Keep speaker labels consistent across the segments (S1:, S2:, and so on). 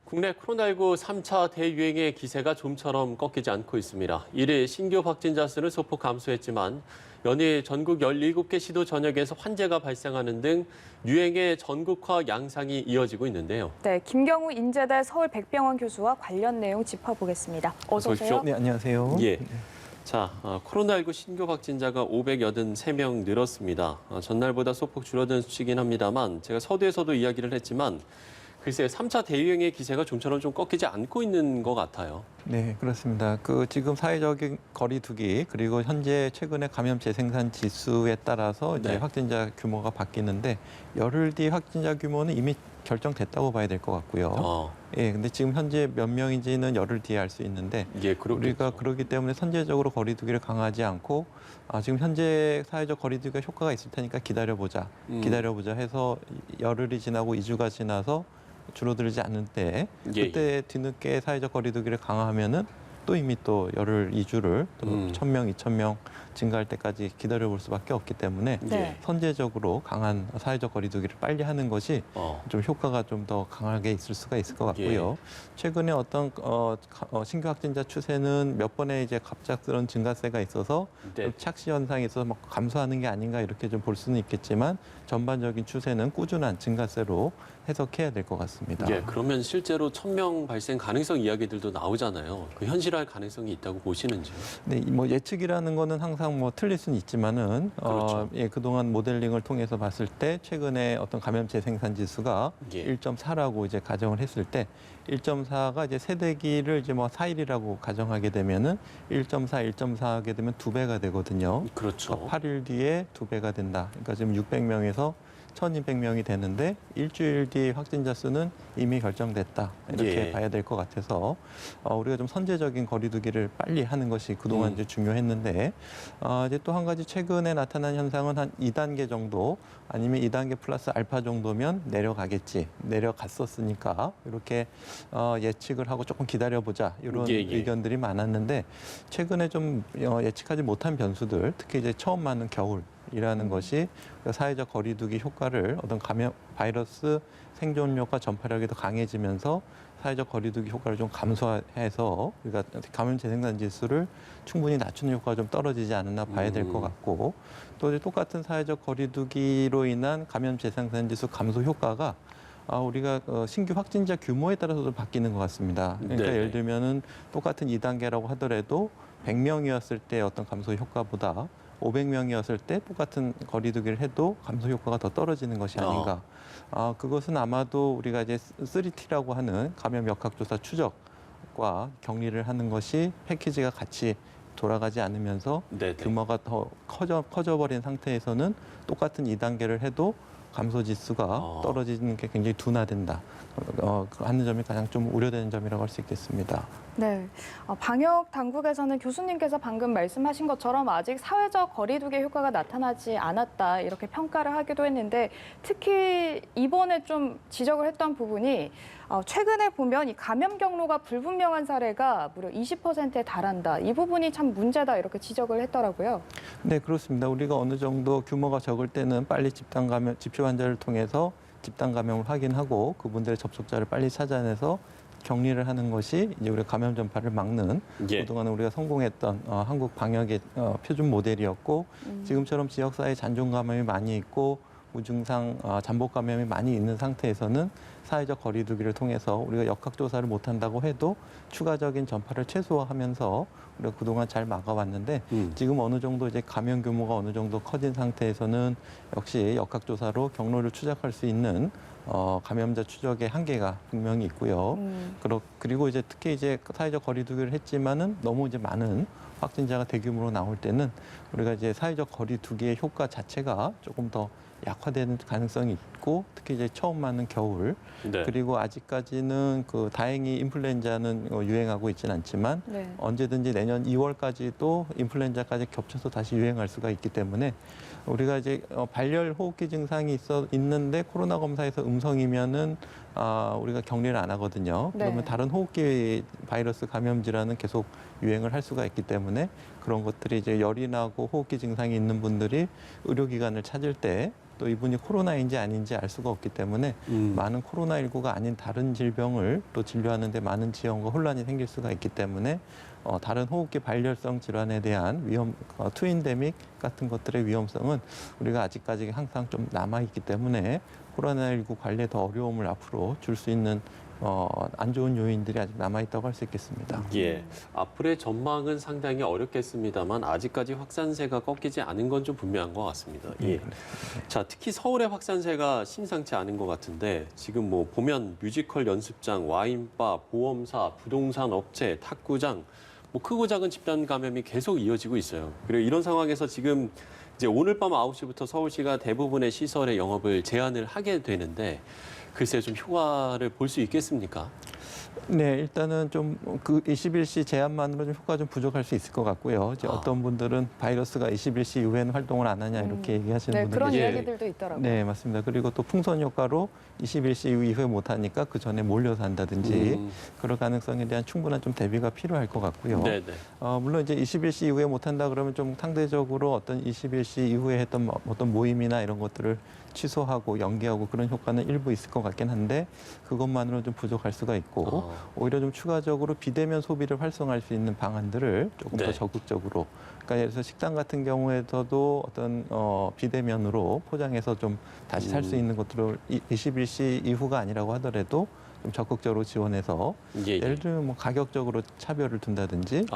S1: 국내 코로나19 3차 대유행의 기세가 좀처럼 꺾이지 않고 있습니다. 1일 신규 확진자 수는 소폭 감소했지만 연일 전국 17개 시도 전역에서 환자가 발생하는 등 유행의 전국화 양상이 이어지고 있는데요.
S2: 네, 김경우 인제대 서울백병원 교수와 관련 내용 짚어보겠습니다. 어서 오세요.
S3: 네, 안녕하세요.
S1: 예. 자, 코로나19 신규 확진자가 583명 늘었습니다. 전날보다 소폭 줄어든 수치긴 합니다만 제가 서두에서도 이야기를 했지만 글쎄요, 3차 대유행의 기세가 좀처럼 좀 꺾이지 않고 있는 것 같아요.
S3: 네, 그렇습니다. 지금 사회적인 거리두기 그리고 현재 최근의 감염 재생산 지수에 따라서 이제
S1: 네.
S3: 확진자 규모가 바뀌는데 열흘 뒤 확진자 규모는 이미 결정됐다고 봐야 될 것 같고요. 예, 근데 지금 현재 몇 명인지는 열흘 뒤에 알 수 있는데
S1: 예, 그렇겠죠.
S3: 우리가 그렇기 때문에 선제적으로 거리두기를 강화하지 않고 지금 현재 사회적 거리두기가 효과가 있을 테니까 기다려보자 해서 열흘이 지나고 2주가 지나서 줄어들지 않을 때 그때 뒤늦게 사회적 거리두기를 강화하면은 또 이미 또 열흘 2주를 또 1,000명, 2,000명 증가할 때까지 기다려볼 수밖에 없기 때문에
S2: 네.
S3: 선제적으로 강한 사회적 거리두기를 빨리 하는 것이 좀 효과가 좀 더 강하게 있을 수가 있을 것 같고요. 최근에 어떤 신규 확진자 추세는 몇 번의 이제 갑작스러운 증가세가 있어서 좀 착시 현상이 있어서 막 감소하는 게 아닌가 이렇게 좀 볼 수는 있겠지만 전반적인 추세는 꾸준한 증가세로 해석해야 될 것 같습니다.
S1: 예, 그러면 실제로 1,000명 발생 가능성 이야기들도 나오잖아요. 그 현실화할 가능성이 있다고 보시는지요?
S3: 네, 뭐 예측이라는 거는 항상 뭐 틀릴 수는 있지만은
S1: 그렇죠.
S3: 그동안 모델링을 통해서 봤을 때 최근에 어떤 감염 재생산 지수가 1.4라고 이제 가정을 했을 때 1.4가 이제 세대기를 이제 뭐 4일이라고 가정하게 되면은 1.4 하게 되면 2배가 되거든요.
S1: 그렇죠.
S3: 그러니까 8일 뒤에 2배가 된다. 그러니까 지금 600명에서 1,200명이 되는데 일주일 뒤 확진자 수는 이미 결정됐다. 이렇게 봐야 될 것 같아서 우리가 좀 선제적인 거리두기를 빨리 하는 것이 그동안 이제 중요했는데 이제 또 한 가지 최근에 나타난 현상은 한 2단계 정도 아니면 2단계 플러스 알파 정도면 내려가겠지. 내려갔었으니까 이렇게 예측을 하고 조금 기다려보자 이런 의견들이 많았는데 최근에 좀 예측하지 못한 변수들 특히 이제 처음 맞는 겨울 이라는 것이 사회적 거리두기 효과를 어떤 감염 바이러스 생존력과 전파력이 더 강해지면서 사회적 거리두기 효과를 좀 감소해서 우리가 감염 재생산 지수를 충분히 낮추는 효과가 좀 떨어지지 않았나 봐야 될 것 같고 또 이제 똑같은 사회적 거리두기로 인한 감염 재생산 지수 감소 효과가 우리가 신규 확진자 규모에 따라서도 바뀌는 것 같습니다. 그러니까 예를 들면은 똑같은 2단계라고 하더라도 100명이었을 때 어떤 감소 효과보다 500명이었을 때 똑같은 거리두기를 해도 감소 효과가 더 떨어지는 것이 아닌가. 그것은 아마도 우리가 이제 3T라고 하는 감염 역학조사 추적과 격리를 하는 것이 패키지가 같이 돌아가지 않으면서 규모가 더 커져버린 상태에서는 똑같은 2단계를 해도 감소 지수가 떨어지는 게 굉장히 둔화된다. 하는 점이 가장 좀 우려되는 점이라고 할 수 있겠습니다.
S2: 네, 방역 당국에서는 교수님께서 방금 말씀하신 것처럼 아직 사회적 거리두기 효과가 나타나지 않았다 이렇게 평가를 하기도 했는데 특히 이번에 좀 지적을 했던 부분이 최근에 보면 이 감염 경로가 불분명한 사례가 무려 20%에 달한다. 이 부분이 참 문제다 이렇게 지적을 했더라고요.
S3: 네, 그렇습니다. 우리가 어느 정도 규모가 적을 때는 빨리 집단 환자를 통해서 집단 감염을 확인하고 그분들의 접촉자를 빨리 찾아내서 격리를 하는 것이 이제 우리가 감염 전파를 막는 그동안 우리가 성공했던 한국 방역의 표준 모델이었고 지금처럼 지역사회 잔존 감염이 많이 있고 무증상 잠복 감염이 많이 있는 상태에서는 사회적 거리두기를 통해서 우리가 역학조사를 못한다고 해도 추가적인 전파를 최소화하면서 우리가 그동안 잘 막아왔는데 지금 어느 정도 이제 감염 규모가 어느 정도 커진 상태에서는 역시 역학조사로 경로를 추적할 수 있는 감염자 추적의 한계가 분명히 있고요. 그리고 이제 특히 이제 사회적 거리두기를 했지만은 너무 이제 많은 확진자가 대규모로 나올 때는 우리가 이제 사회적 거리두기의 효과 자체가 조금 더 약화되는 가능성이 있고 특히 이제 처음 맞는 겨울 그리고 아직까지는 다행히 인플루엔자는 유행하고 있지는 않지만 언제든지 내년 2월까지도 인플루엔자까지 겹쳐서 다시 유행할 수가 있기 때문에 우리가 이제 발열 호흡기 증상이 있는데 코로나 검사에서 음성이면은 우리가 격리를 안 하거든요. 그러면 다른 호흡기 바이러스 감염 질환은 계속 유행을 할 수가 있기 때문에 그런 것들이 이제 열이 나고 호흡기 증상이 있는 분들이 의료기관을 찾을 때 또 이분이 코로나인지 아닌지 알 수가 없기 때문에 많은 코로나19가 아닌 다른 질병을 또 진료하는데 많은 지연과 혼란이 생길 수가 있기 때문에 다른 호흡기 발열성 질환에 대한 투인데믹 같은 것들의 위험성은 우리가 아직까지 항상 좀 남아있기 때문에 코로나19 관리에 더 어려움을 앞으로 줄 수 있는 안 좋은 요인들이 아직 남아있다고 할 수 있겠습니다.
S1: 예, 앞으로의 전망은 상당히 어렵겠습니다만 아직까지 확산세가 꺾이지 않은 건 좀 분명한 것 같습니다. 예. 자, 특히 서울의 확산세가 심상치 않은 것 같은데 지금 뭐 보면 뮤지컬 연습장, 와인바, 보험사, 부동산 업체, 탁구장, 뭐 크고 작은 집단 감염이 계속 이어지고 있어요. 그리고 이런 상황에서 지금 이제 오늘 밤 9시부터 서울시가 대부분의 시설의 영업을 제한을 하게 되는데 글쎄 좀 효과를 볼 수 있겠습니까?
S3: 네, 일단은 좀 그 21시 제한만으로 좀 효과가 좀 부족할 수 있을 것 같고요. 이제 어떤 분들은 바이러스가 21시 이후에는 활동을 안 하냐 이렇게 얘기하시는
S2: 네,
S3: 분들
S2: 그런
S3: 계세요.
S2: 이야기들도 있더라고요.
S3: 네, 맞습니다. 그리고 또 풍선 효과로 21시 이후에 못 하니까 그 전에 몰려서 한다든지 그럴 가능성에 대한 충분한 좀 대비가 필요할 것 같고요.
S1: 네네.
S3: 물론 이제 21시 이후에 못 한다 그러면 좀 상대적으로 어떤 21시 이후에 했던 어떤 모임이나 이런 것들을 취소하고 연기하고 그런 효과는 일부 있을 것 같긴 한데 그것만으로는 좀 부족할 수가 있고 오히려 좀 추가적으로 비대면 소비를 활성화할 수 있는 방안들을 조금
S1: 네.
S3: 더 적극적으로 그러니까 예를 들어서 식당 같은 경우에서도 어떤 비대면으로 포장해서 좀 다시 살 수 있는 것들을 21시 이후가 아니라고 하더라도 좀 적극적으로 지원해서
S1: 예,
S3: 예를 들면 뭐 가격적으로 차별을 둔다든지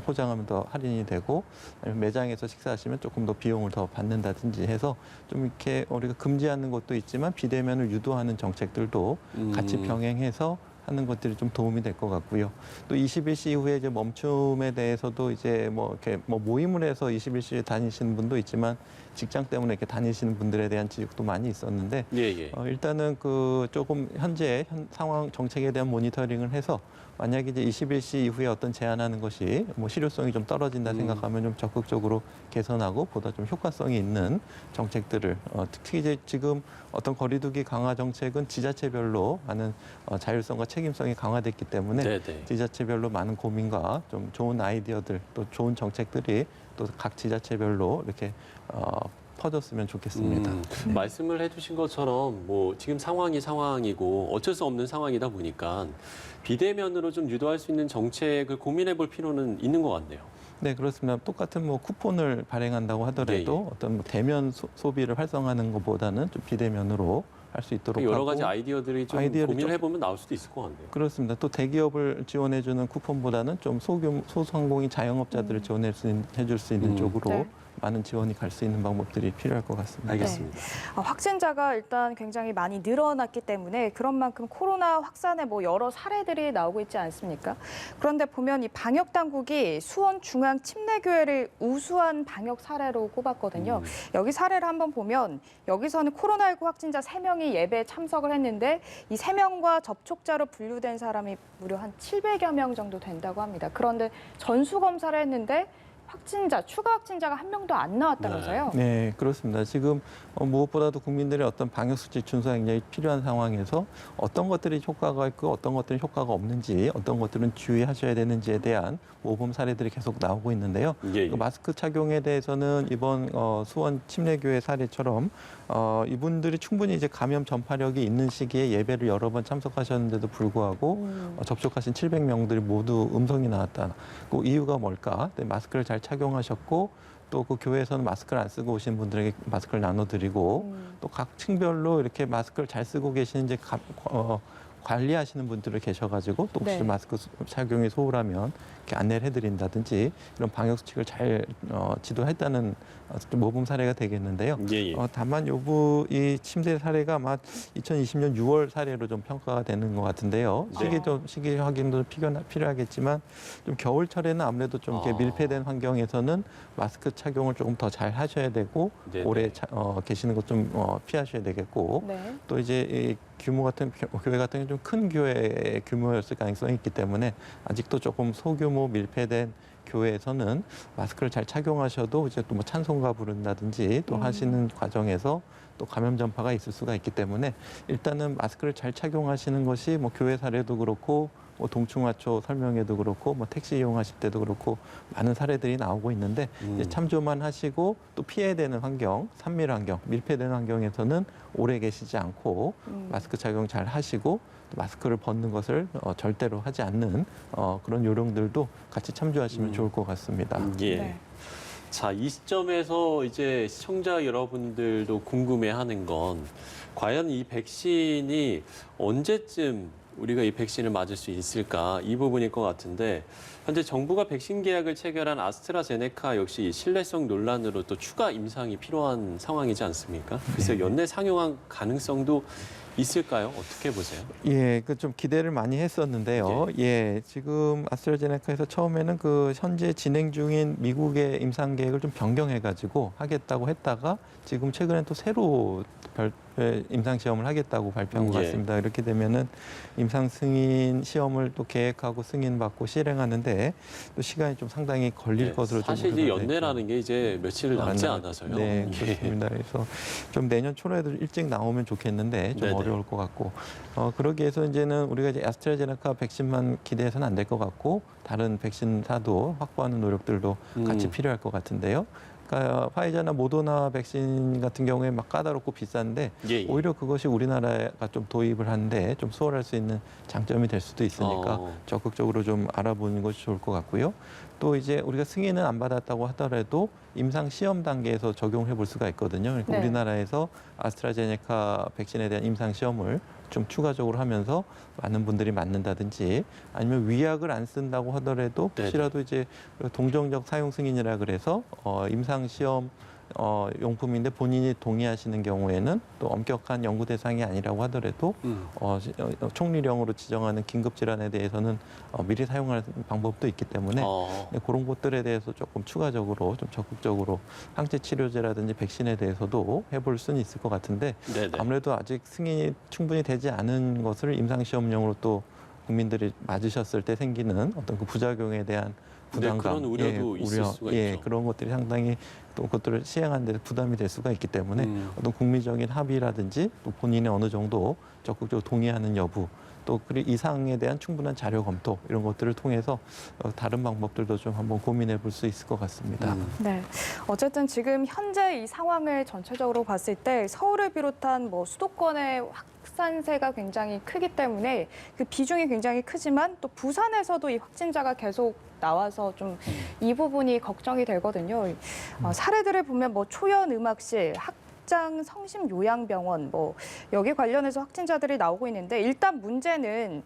S3: 포장하면 더 할인이 되고 아니면 매장에서 식사하시면 조금 더 비용을 더 받는다든지 해서 좀 이렇게 우리가 금지하는 것도 있지만 비대면을 유도하는 정책들도 같이 병행해서 하는 것들이 좀 도움이 될 것 같고요. 또 21시 이후에 이제 멈춤에 대해서도 이제 뭐 이렇게 뭐 모임을 해서 21시에 다니시는 분도 있지만 직장 때문에 이렇게 다니시는 분들에 대한 지적도 많이 있었는데
S1: 예.
S3: 일단은 그 조금 현재 상황 정책에 대한 모니터링을 해서 만약에 이제 21시 이후에 어떤 제한하는 것이 뭐 실효성이 좀 떨어진다 생각하면 좀 적극적으로 개선하고 보다 좀 효과성이 있는 정책들을 특히 이제 지금 어떤 거리두기 강화 정책은 지자체별로 많은 자율성과 책임성이 강화됐기 때문에
S1: 네네.
S3: 지자체별로 많은 고민과 좀 좋은 아이디어들 또 좋은 정책들이 또 각 지자체별로 이렇게 퍼졌으면 좋겠습니다.
S1: 말씀을 해주신 것처럼 뭐 지금 상황이고 어쩔 수 없는 상황이다 보니까 비대면으로 좀 유도할 수 있는 정책을 고민해 볼 필요는 있는 것 같네요.
S3: 네, 그렇습니다. 똑같은 뭐 쿠폰을 발행한다고 하더라도 어떤 뭐 대면 소비를 활성화하는 것보다는 좀 비대면으로 할 수 있도록
S1: 여러
S3: 하고
S1: 가지 아이디어들이 좀 고민을 해보면 나올 수도 있을 것 같네요.
S3: 그렇습니다. 또 대기업을 지원해주는 쿠폰보다는 좀 소상공인 자영업자들을 지원해줄 수 있는 쪽으로
S2: 네.
S3: 많은 지원이 갈 수 있는 방법들이 필요할 것 같습니다.
S1: 알겠습니다.
S2: 확진자가 일단 굉장히 많이 늘어났기 때문에 그런 만큼 코로나 확산의 뭐 여러 사례들이 나오고 있지 않습니까? 그런데 보면 이 방역 당국이 수원 중앙 침례교회를 우수한 방역 사례로 꼽았거든요. 여기 사례를 한번 보면 여기서는 코로나19 확진자 3명이 예배에 참석을 했는데 이 3명과 접촉자로 분류된 사람이 무려 한 700여 명 정도 된다고 합니다. 그런데 전수 검사를 했는데 추가 확진자가 한 명도 안 나왔다면서요?
S3: 네, 그렇습니다. 지금 무엇보다도 국민들의 어떤 방역수칙 준수가 굉장히 필요한 상황에서 어떤 것들이 효과가 있고 어떤 것들은 효과가 없는지 어떤 것들은 주의하셔야 되는지에 대한 모범 사례들이 계속 나오고 있는데요.
S1: 예.
S3: 마스크 착용에 대해서는 이번 수원 침례교회 사례처럼 이분들이 충분히 이제 감염 전파력이 있는 시기에 예배를 여러 번 참석하셨는데도 불구하고 접촉하신 700명들이 모두 음성이 나왔다. 그 이유가 뭘까? 네, 마스크를 잘 착용하셨고 또 그 교회에서는 마스크를 안 쓰고 오신 분들에게 마스크를 나눠드리고 또 각 층별로 이렇게 마스크를 잘 쓰고 계시는지 관리하시는 분들이 계셔가지고 또 혹시
S2: 네.
S3: 마스크 착용이 소홀하면 이렇게 안내를 해드린다든지 이런 방역 수칙을 잘 지도했다는 모범 사례가 되겠는데요.
S1: 예.
S3: 다만 이 침대 사례가 아마 2020년 6월 사례로 좀 평가가 되는 것 같은데요. 시기 확인도 필요하겠지만 좀 겨울철에는 아무래도 좀 이렇게 밀폐된 환경에서는 마스크 착용을 조금 더 잘 하셔야 되고
S1: 네네.
S3: 오래 계시는 것 좀 피하셔야 되겠고
S2: 네.
S3: 또 이제 이 교회 같은 경우 좀 큰 교회 규모였을 가능성이 있기 때문에 아직도 조금 소규모 밀폐된 교회에서는 마스크를 잘 착용하셔도 이제 또 뭐 찬송가 부른다든지 또 하시는 과정에서 또 감염 전파가 있을 수가 있기 때문에 일단은 마스크를 잘 착용하시는 것이 뭐 교회 사례도 그렇고 뭐 동충하초 설명회도 그렇고 뭐 택시 이용하실 때도 그렇고 많은 사례들이 나오고 있는데 이제 참조만 하시고 또 피해야 되는 환경, 산밀 환경, 밀폐되는 환경에서는 오래 계시지 않고 마스크 착용 잘 하시고 또 마스크를 벗는 것을 절대로 하지 않는 그런 요령들도 같이 참조하시면 좋을 것 같습니다.
S1: 예.
S2: 네.
S1: 자, 이 시점에서 이제 시청자 여러분들도 궁금해하는 건 과연 이 백신이 언제쯤 우리가 이 백신을 맞을 수 있을까 이 부분일 것 같은데 현재 정부가 백신 계약을 체결한 아스트라제네카 역시 신뢰성 논란으로 또 추가 임상이 필요한 상황이지 않습니까? 그래서 연내 상용화 가능성도 있을까요? 어떻게 보세요?
S3: 예, 그 좀 기대를 많이 했었는데요. 예, 지금 아스트라제네카에서 처음에는 그 현재 진행 중인 미국의 임상 계획을 좀 변경해가지고 하겠다고 했다가 지금 최근에 또 새로 별도의 임상 시험을 하겠다고 발표한 것
S1: 예.
S3: 같습니다. 이렇게 되면은 임상 승인 시험을 또 계획하고 승인받고 실행하는데 또 시간이 좀 상당히 걸릴 것으로 좀
S1: 사실 이
S3: 우려가
S1: 연내라는 게 이제 며칠 남지
S3: 맞나요?
S1: 않아서요.
S3: 네,
S1: 예.
S3: 그렇습니다. 그래서 좀 내년 초에도 일찍 나오면 좋겠는데 좀
S1: 네네.
S3: 어려울 것 같고 그러기 위해서 이제는 우리가 이제 아스트라제네카 백신만 기대해서는 안 될 것 같고 다른 백신사도 확보하는 노력들도 같이 필요할 것 같은데요. 그러니까 파이자나 모더나 백신 같은 경우에 막 까다롭고 비싼데
S1: 예, 예.
S3: 오히려 그것이 우리나라가 좀 도입을 하는데 좀 수월할 수 있는 장점이 될 수도 있으니까 적극적으로 좀 알아보는 것이 좋을 것 같고요. 또 이제 우리가 승인은 안 받았다고 하더라도 임상 시험 단계에서 적용해 볼 수가 있거든요. 그러니까
S2: 네.
S3: 우리나라에서 아스트라제네카 백신에 대한 임상 시험을 좀 추가적으로 하면서 많은 분들이 맞는다든지 아니면 위약을 안 쓴다고 하더라도 혹시라도 이제 동정적 사용 승인이라 그래서 임상 시험 용품인데 본인이 동의하시는 경우에는 또 엄격한 연구 대상이 아니라고 하더라도 총리령으로 지정하는 긴급 질환에 대해서는 미리 사용할 방법도 있기 때문에 그런 것들에 대해서 조금 추가적으로 좀 적극적으로 항체 치료제라든지 백신에 대해서도 해볼 수는 있을 것 같은데
S1: 네네.
S3: 아무래도 아직 승인이 충분히 되지 않은 것을 임상 시험용으로 또 국민들이 맞으셨을 때 생기는 어떤 그 부작용에 대한 부담감,
S1: 그런 우려도 있을 수가 있죠.
S3: 그런 것들이 상당히 또 그것들을 시행하는 데 부담이 될 수가 있기 때문에 어떤 국민적인 합의라든지 또 본인의 어느 정도 적극적으로 동의하는 여부 또 그 이상에 대한 충분한 자료 검토 이런 것들을 통해서 다른 방법들도 좀 한번 고민해 볼 수 있을 것 같습니다.
S2: 네. 어쨌든 지금 현재 이 상황을 전체적으로 봤을 때 서울을 비롯한 뭐 수도권의 확산세가 굉장히 크기 때문에 그 비중이 굉장히 크지만 또 부산에서도 이 확진자가 계속 나와서 좀 이 부분이 걱정이 되거든요. 사례들을 보면 뭐 초연음악실, 학장 성심요양병원 뭐 여기 관련해서 확진자들이 나오고 있는데 일단 문제는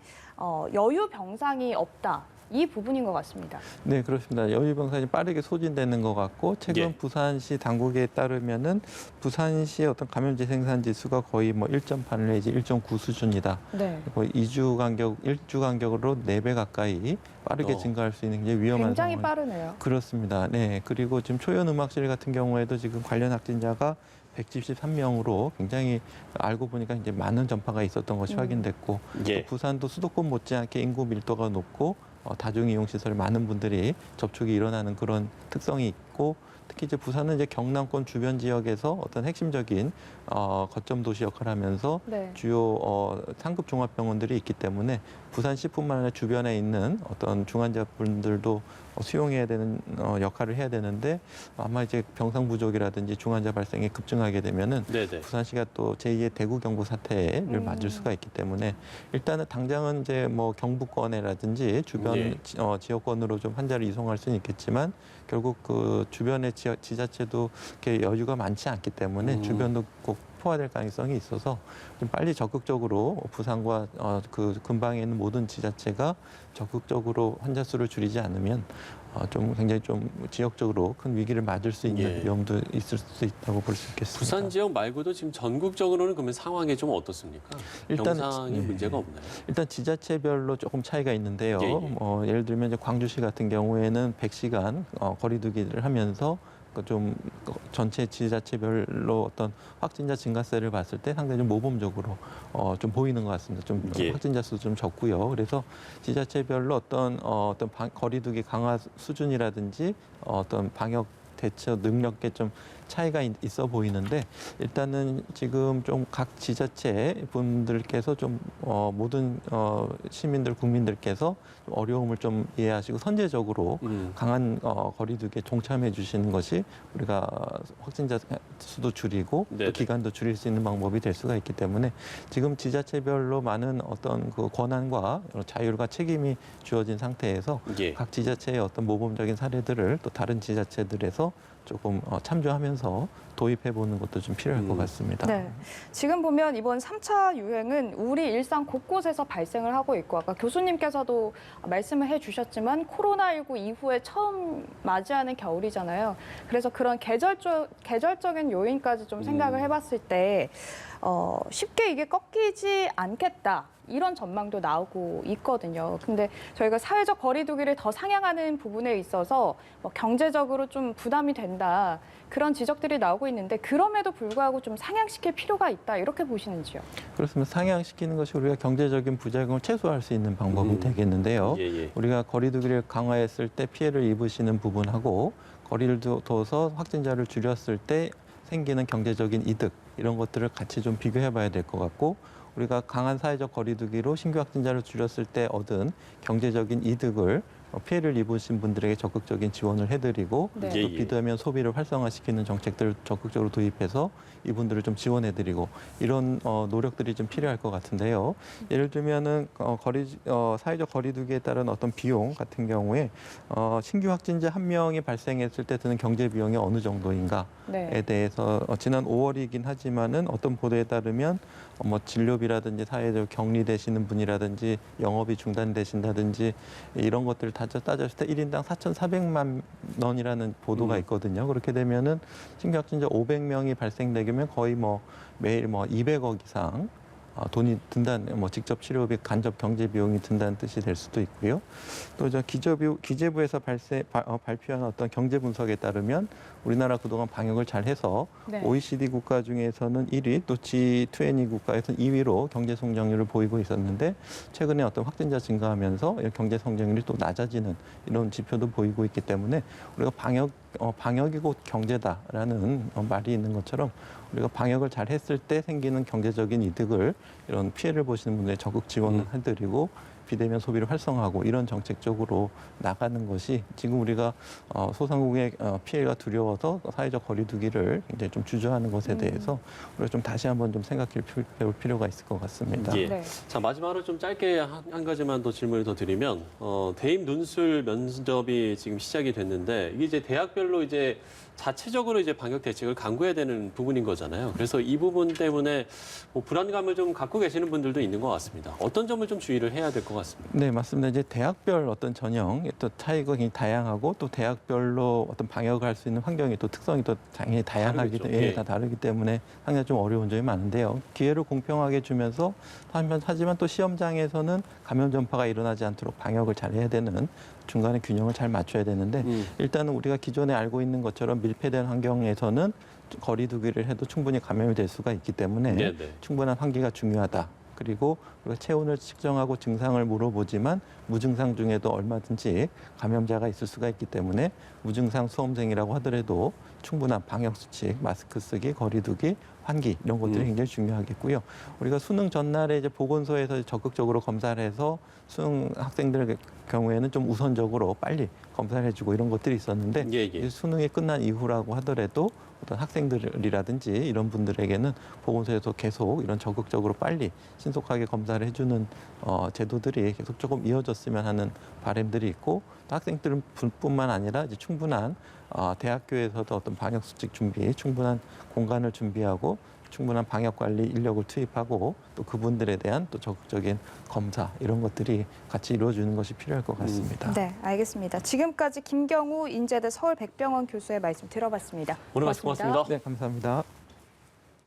S2: 여유 병상이 없다. 이 부분인 것 같습니다.
S3: 네, 그렇습니다. 여유병상이 빠르게 소진되는 것 같고 최근
S1: 예.
S3: 부산시 당국에 따르면은 부산시의 어떤 감염 재생산 지수가 거의 뭐 1.8 내지 1.9 수준이다.
S2: 네.
S3: 거의 2주 간격, 1주 간격으로 4배 가까이 빠르게 증가할 수 있는 게 위험한
S2: 굉장히
S3: 상황.
S2: 빠르네요.
S3: 그렇습니다. 네, 그리고 지금 초연음악실 같은 경우에도 지금 관련 확진자가 173명으로 굉장히 알고 보니까 이제 많은 전파가 있었던 것이 확인됐고
S1: 예.
S3: 또 부산도 수도권 못지않게 인구 밀도가 높고 다중이용시설 많은 분들이 접촉이 일어나는 그런 특성이 있고 특히 이제 부산은 이제 경남권 주변 지역에서 어떤 핵심적인 거점 도시 역할을 하면서
S2: 네.
S3: 주요 상급 종합병원들이 있기 때문에 부산시뿐만 아니라 주변에 있는 어떤 중환자분들도 수용해야 되는 역할을 해야 되는데 아마 이제 병상 부족이라든지 중환자 발생이 급증하게 되면은
S1: 네네.
S3: 부산시가 또 제2의 대구 경부 사태를 맞을 수가 있기 때문에 일단은 당장은 이제 뭐 경부권이라든지 주변
S1: 예.
S3: 지역권으로 좀 환자를 이송할 수는 있겠지만 결국 그 주변의 지자체도 이렇게 여유가 많지 않기 때문에 주변도 꼭 포화될 가능성이 있어서 좀 빨리 적극적으로 부산과 그 근방에 있는 모든 지자체가 적극적으로 환자 수를 줄이지 않으면 좀 굉장히 좀 지역적으로 큰 위기를 맞을 수 있는
S1: 예.
S3: 위험도 있을 수 있다고 볼 수 있겠습니다.
S1: 부산 지역 말고도 지금 전국적으로는 그러면 상황이 좀 어떻습니까?
S3: 일단,
S1: 병상이
S3: 예.
S1: 문제가 없나요?
S3: 일단 지자체별로 조금 차이가 있는데요.
S1: 예, 예.
S3: 예를 들면 이제 광주시 같은 경우에는 100시간 거리두기를 하면서 좀 전체 지자체별로 어떤 확진자 증가세를 봤을 때 상당히 좀 모범적으로 좀 보이는 것 같습니다. 좀
S1: 예.
S3: 확진자 수 좀 적고요. 그래서 지자체별로 어떤 거리두기 강화 수준이라든지 어떤 방역 대처 능력에 좀 차이가 있어 보이는데 일단은 지금 좀 각 지자체 분들께서 좀 모든 시민들 국민들께서 좀 어려움을 좀 이해하시고 선제적으로 강한 거리두기에 동참해 주시는 것이 우리가 확진자 수도 줄이고 또 기간도 줄일 수 있는 방법이 될 수가 있기 때문에 지금 지자체별로 많은 어떤 그 권한과 자율과 책임이 주어진 상태에서 각 지자체의 어떤 모범적인 사례들을 또 다른 지자체들에서 조금 참조하면서 도입해보는 것도 좀 필요할 것 같습니다.
S2: 네. 지금 보면 이번 3차 유행은 우리 일상 곳곳에서 발생을 하고 있고 아까 교수님께서도 말씀을 해주셨지만 코로나19 이후에 처음 맞이하는 겨울이잖아요. 그래서 그런 계절적인 요인까지 좀 생각을 해봤을 때 쉽게 이게 꺾이지 않겠다. 이런 전망도 나오고 있거든요. 근데 저희가 사회적 거리두기를 더 상향하는 부분에 있어서 뭐 경제적으로 좀 부담이 된다. 그런 지적들이 나오고 있는데 그럼에도 불구하고 좀 상향시킬 필요가 있다. 이렇게 보시는지요?
S3: 그렇습니다. 상향시키는 것이 우리가 경제적인 부작용을 최소화할 수 있는 방법이 되겠는데요. 우리가 거리두기를 강화했을 때 피해를 입으시는 부분하고 거리를 둬서 확진자를 줄였을 때 생기는 경제적인 이득 이런 것들을 같이 좀 비교해 봐야 될 것 같고 우리가 강한 사회적 거리두기로 신규 확진자를 줄였을 때 얻은 경제적인 이득을 피해를 입으신 분들에게 적극적인 지원을 해드리고 또 비대면 소비를 활성화시키는 정책들을 적극적으로 도입해서 이분들을 좀 지원해드리고 이런 노력들이 좀 필요할 것 같은데요. 예를 들면은 사회적 거리두기에 따른 어떤 비용 같은 경우에 신규 확진자 한 명이 발생했을 때 드는 경제 비용이 어느 정도인가에 대해서 지난 5월이긴 하지만은 어떤 보도에 따르면 뭐 진료비라든지 사회적 격리되시는 분이라든지 영업이 중단되신다든지 이런 것들을 따졌을 때 1인당 4,400만 원이라는 보도가 있거든요. 그렇게 되면은 신규 확진자 500명이 발생되면 거의 뭐 매일 뭐 200억 이상 돈이 든다는 뭐 직접 치료비, 간접 경제 비용이 든다는 뜻이 될 수도 있고요. 또 저 기재부에서 발표한 어떤 경제 분석에 따르면 우리나라 그동안 방역을 잘 해서 OECD 국가 중에서는 1위, 또 G20 국가에서는 2위로 경제 성장률을 보이고 있었는데 최근에 어떤 확진자 증가하면서 경제 성장률이 또 낮아지는 이런 지표도 보이고 있기 때문에 우리가 방역이 곧 경제다라는 말이 있는 것처럼 우리가 방역을 잘 했을 때 생기는 경제적인 이득을 이런 피해를 보시는 분들에 적극 지원을 해드리고 비대면 소비를 활성화하고 이런 정책 쪽으로 나가는 것이 지금 우리가 소상공인의 피해가 두려워서 사회적 거리두기를 굉장히 좀 주저하는 것에 대해서 우리가 좀 다시 한번 좀 생각해 볼 필요가 있을 것 같습니다.
S1: 자, 마지막으로 좀 짧게 한 가지만 더 질문을 더 드리면 대입 논술 면접이 지금 시작이 됐는데 이게 이제 대학별로 이제 자체적으로 이제 방역 대책을 강구해야 되는 부분인 거잖아요. 그래서 이 부분 때문에 뭐 불안감을 좀 갖고 계시는 분들도 있는 것 같습니다. 어떤 점을 좀 주의를 해야 될 것 같습니다.
S3: 네, 맞습니다. 이제 대학별 어떤 전형 또 차이가 굉장히 다양하고 또 대학별로 어떤 방역을 할 수 있는 환경이 또 특성이 또 당연히 다양하기 때문에 다 다르기 때문에 상당히 좀 어려운 점이 많은데요. 기회를 공평하게 주면서 하지만 또 시험장에서는 감염 전파가 일어나지 않도록 방역을 잘 해야 되는 중간에 균형을 잘 맞춰야 되는데 일단은 우리가 기존에 알고 있는 것처럼 밀폐된 환경에서는 거리두기를 해도 충분히 감염이 될 수가 있기 때문에 충분한 환기가 중요하다. 그리고 우리가 체온을 측정하고 증상을 물어보지만 무증상 중에도 얼마든지 감염자가 있을 수가 있기 때문에 무증상 수험생이라고 하더라도 충분한 방역 수칙, 마스크 쓰기, 거리두기, 환기 이런 것들이 굉장히 중요하겠고요. 우리가 수능 전날에 이제 보건소에서 적극적으로 검사를 해서 수능 학생들 경우에는 좀 우선적으로 빨리 검사를 해주고 이런 것들이 있었는데 이 수능이 끝난 이후라고 하더라도 어떤 학생들이라든지 이런 분들에게는 보건소에서 계속 이런 적극적으로 빨리 신속하게 검사를 해주는 제도들이 계속 조금 이어졌으면 하는 바람들이 있고 또 학생들뿐만 아니라 이제 충분한 대학교에서도 어떤 방역 수칙 준비, 충분한 공간을 준비하고 충분한 방역 관리 인력을 투입하고 또 그분들에 대한 또 적극적인 검사 이런 것들이 같이 이루어지는 것이 필요할 것 같습니다.
S2: 네, 알겠습니다. 지금까지 김경우 인제대 서울백병원 교수의 말씀 들어봤습니다.
S1: 오늘 말씀 고맙습니다.
S3: 네, 감사합니다.